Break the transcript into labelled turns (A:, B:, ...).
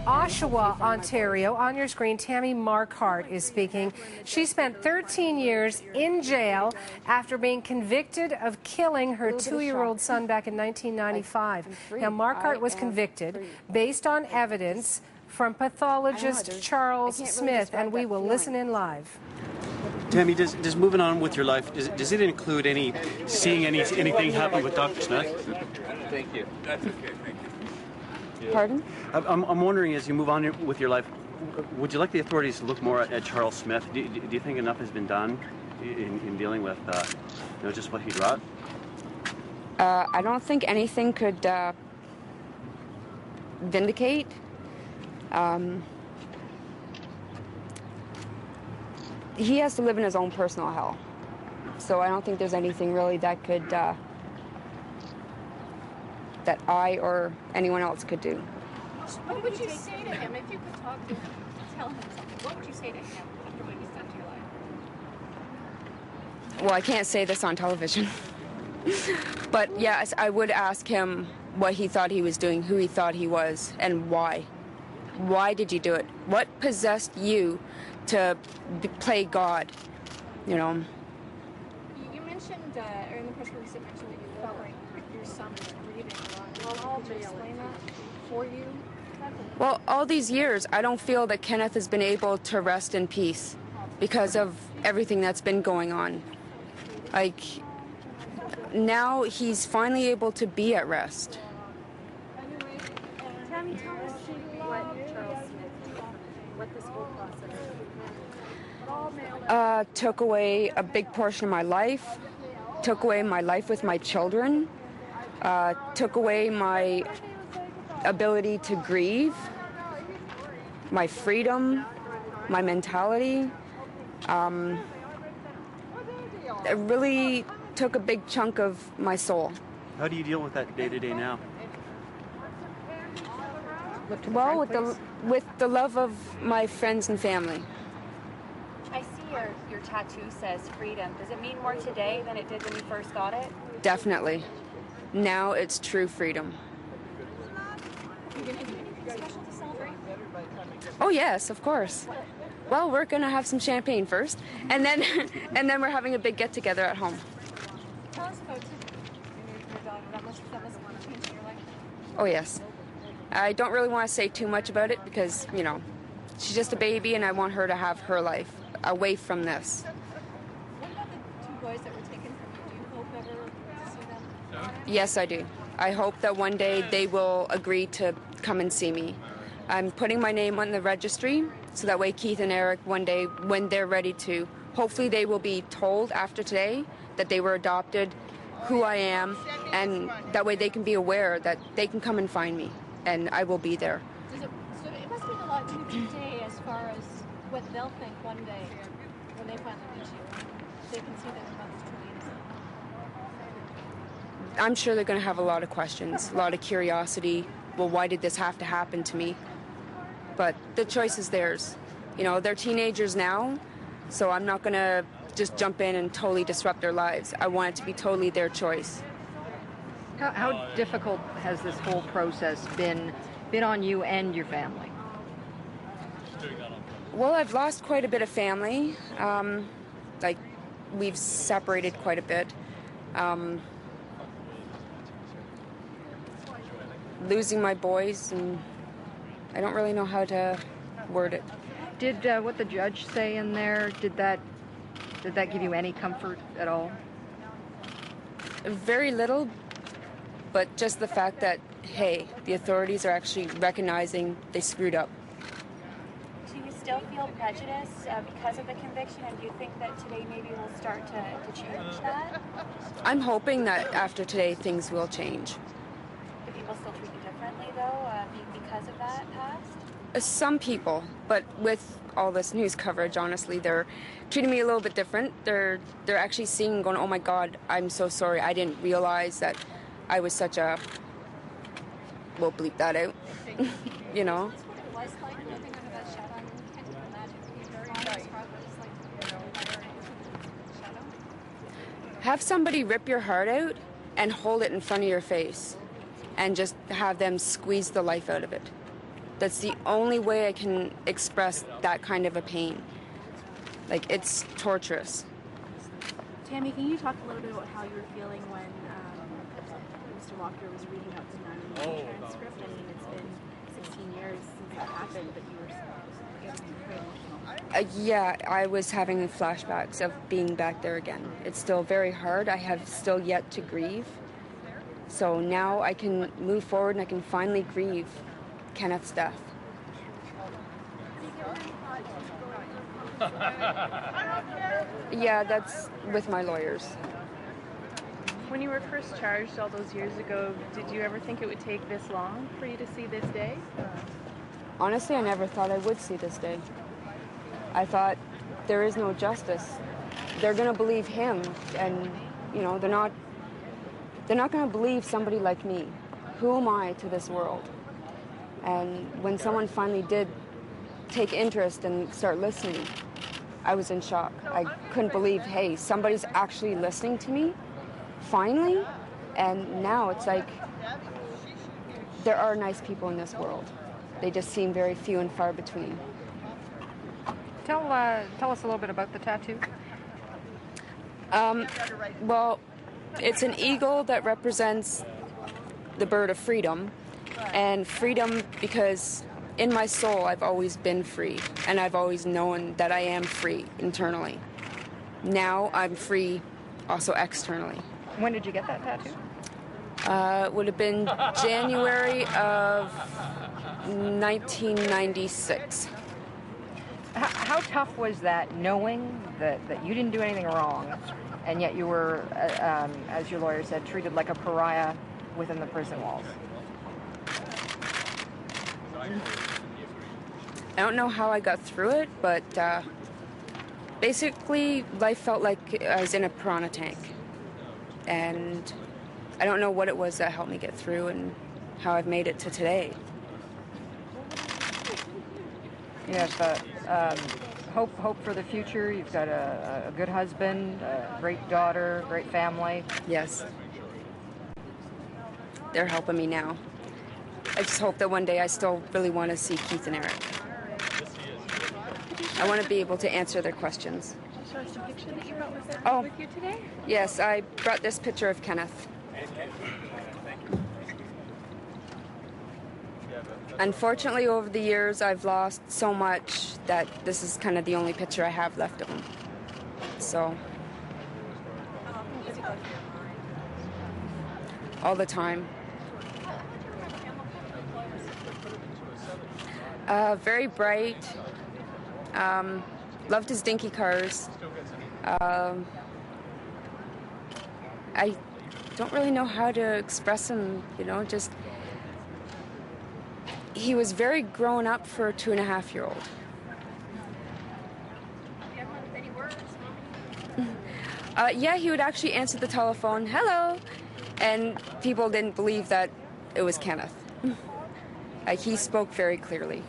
A: Oshawa, Ontario. On your screen, Tammy Marquardt is speaking. She spent 13 years in jail after being convicted of killing her 2-year-old son back in 1995. Now, Marquardt was convicted based on evidence from pathologist Charles Smith, and we will listen in live.
B: Tammy, does moving on with your life, does it include seeing anything happen with Dr. Smith?
C: Thank you. That's okay, thank you.
D: Pardon?
B: I'm wondering, as you move on with your life, would you like the authorities to look more at Charles Smith? Do you think enough has been done in dealing with just what he wrought?
D: I don't think anything could vindicate. He has to live in his own personal hell. So I don't think there's anything really that could, that I or anyone else could do.
E: What would you say to him if you could talk to him, tell him something? What would you say to him after what he's done to your life?
D: Well, I can't say this on television. But yes, I would ask him what he thought he was doing, who he thought he was, and why. Why did you do it? What possessed you to play God, you know?
E: You mentioned, or in the press release, it mentioned that you felt like your son was grieving a lot. Could you explain that for you?
D: Well, all these years, I don't feel that Kenneth has been able to rest in peace because of everything that's been going on. Like, now he's finally able to be at rest.
E: Tammy, tell us what Charles Smith, what this whole process is.
D: Took away a big portion of my life, took away my life with my children, took away my ability to grieve, my freedom, my mentality. It really took a big chunk of my soul.
B: How do you deal with that day to day now?
D: Well, with the love of my friends and family.
F: I see your tattoo says freedom. Does it mean more today than it did when you first got it?
D: Definitely. Now it's true freedom.
E: Are you going to do anything special to celebrate?
D: Oh yes, of course. Well, we're gonna have some champagne first, and then we're having a big get together at home.
E: Tell us about your daughter. That must want to change your life.
D: Oh yes. I don't really want to say too much about it because, you know, she's just a baby and I want her to have her life away from this.
E: What about the 2 boys that were taken from you? Do you hope ever to see them?
D: Yes, I do. I hope that one day they will agree to come and see me. I'm putting my name on the registry so that way Keith and Eric, one day when they're ready to, hopefully they will be told after today that they were adopted, who I am, and that way they can be aware that they can come and find me. And I will be there.
E: So it must mean a lot to you today as far as what they'll think one day when they finally meet you. They can see that your mother's truly innocent.
D: I'm sure they're going to have a lot of questions, a lot of curiosity. Well, why did this have to happen to me? But the choice is theirs. You know, they're teenagers now, so I'm not going to just jump in and totally disrupt their lives. I want it to be totally their choice.
G: How difficult has this whole process been on you and your family?
D: Well, I've lost quite a bit of family. Like, we've separated quite a bit. Losing my boys, and I don't really know how to word it.
G: Did what the judge say in there, did that give you any comfort at all?
D: Very little. But just the fact that, hey, the authorities are actually recognizing they screwed up.
F: Do you still feel prejudice because of the conviction, and do you think that today maybe will start to change that?
D: I'm hoping that after today things will change.
F: Do people still treat you differently, though, because of that past?
D: Some people, but with all this news coverage, honestly, they're treating me a little bit different. They're actually seeing and going, oh my God, I'm so sorry, I didn't realize that I was such a, we'll bleep that out, you know. Have somebody rip your heart out and hold it in front of your face and just have them squeeze the life out of it. That's the only way I can express that kind of a pain. Like, it's torturous.
F: Tammy, can you talk a little bit about how you were feeling when Mr. Walker was reading out the 911 transcript? I mean, it's been 16 years since that happened, but you were getting very emotional.
D: Yeah, I was having flashbacks of being back there again. It's still very hard. I have still yet to grieve. So now I can move forward and I can finally grieve Kenneth's death. Yeah, that's with my lawyers.
H: When you were first charged all those years ago, did you ever think it would take this long for you to see this day?
D: Honestly, I never thought I would see this day. I thought there is no justice. They're going to believe him, and, you know, they're not going to believe somebody like me. Who am I to this world? And when someone finally did take interest and start listening, I was in shock. I couldn't believe, hey, somebody's actually listening to me, finally? And now it's like, there are nice people in this world. They just seem very few and far between.
G: Tell us a little bit about the tattoo.
D: Well, it's an eagle that represents the bird of freedom, and freedom because in my soul I've always been free, and I've always known that I am free internally. Now I'm free also externally.
G: When did you get that tattoo?
D: It would have been January of 1996.
G: How tough was that, knowing that you didn't do anything wrong, and yet you were, as your lawyer said, treated like a pariah within the prison walls?
D: I don't know how I got through it, but basically life felt like I was in a piranha tank. And I don't know what it was that helped me get through and how I've made it to today.
G: You have hope for the future. You've got a good husband, a great daughter, great family.
D: Yes. They're helping me now. I just hope that one day I still really want to see Keith and Eric. I want to be able to answer their questions.
H: Show us a picture that you brought with you today?
D: Yes, I brought this picture of Kenneth. Unfortunately, over the years, I've lost so much that this is kind of the only picture I have left of him. So, all the time. Very bright. Loved his dinky cars. I don't really know how to express him, you know, just... He was very grown up for a 2.5-year-old. Yeah, he would actually answer the telephone, hello, and people didn't believe that it was Kenneth. He spoke very clearly.